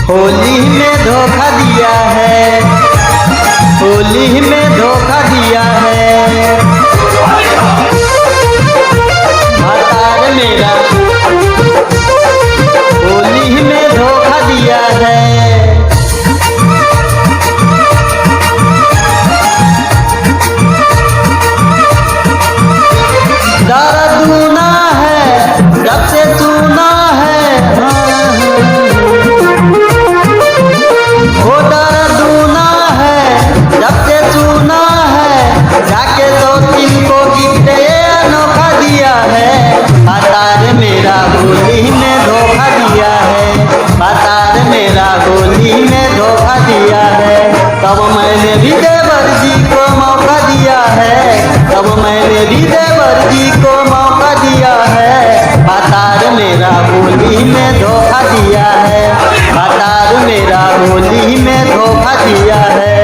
होली में धोखा दिया है, होली में धोखा दिया है भतार मेरा, होली में धोखा दिया है। दर्द दूना है जब से सुना है, वो दर्द दूना है जब से सुना है, जाके दो तीन को गिफ्ट अनोखा दिया है। भतार मेरा होली में धोखा दिया है, भतार मेरा होली में धोखा दिया है। तब मैंने भी देवर जी को मौका दिया है, तब मैंने भी देवर जी को मौका दिया है। भतार मेरा होली में धोखा दिया है, भतार मेरा होली में धोखा दिया है,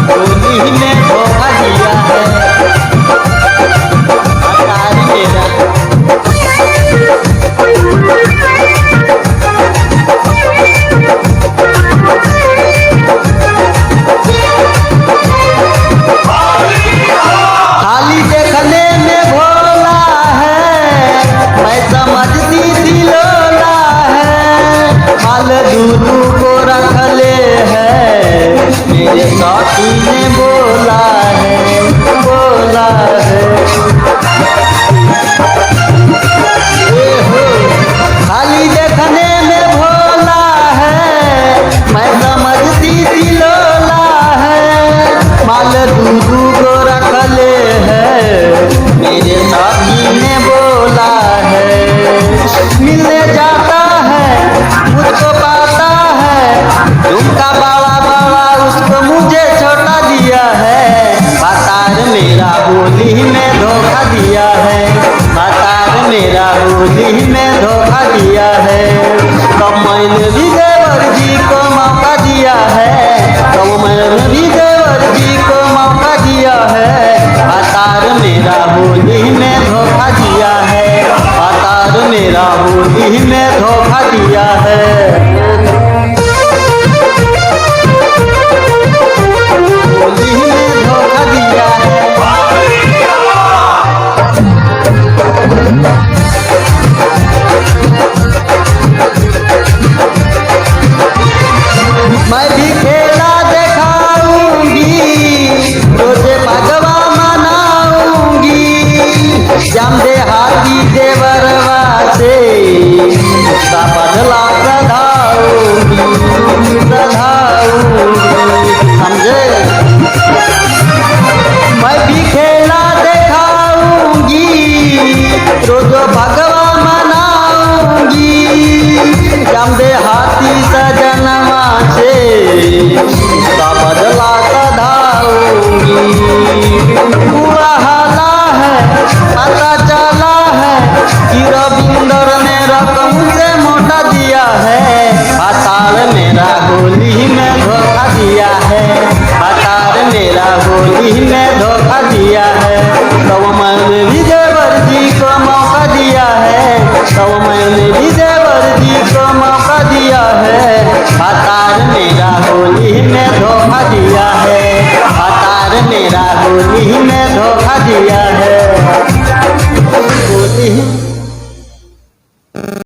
होली में धोखा दिया है भतार मेरा। खाली देखने में भोला है, मैं समझती दिलोला है, माल दूधू को रख ले है, मेरे साथी ने बोला है, बोला है। खाली देखने में भोला है, मैं समझती दिलोला है, माल दूधू को रख ले है, मेरे साथी ने बोला है। मिलने जाता है मुझको पाता है, झुमका बड़ा बड़ा उसको मुझे छोटा दिया है। भतार मेरा होली में धोखा दिया है, भतार मेरा होली में धोखा दिया है। तब मैंने भी देवर जी को मौका दिया है, तब मैंने भी देवर जी को मौका दिया है। भतार मेरा होली में धोखा दिया है, भतार मेरा होली में धोखा दिया है।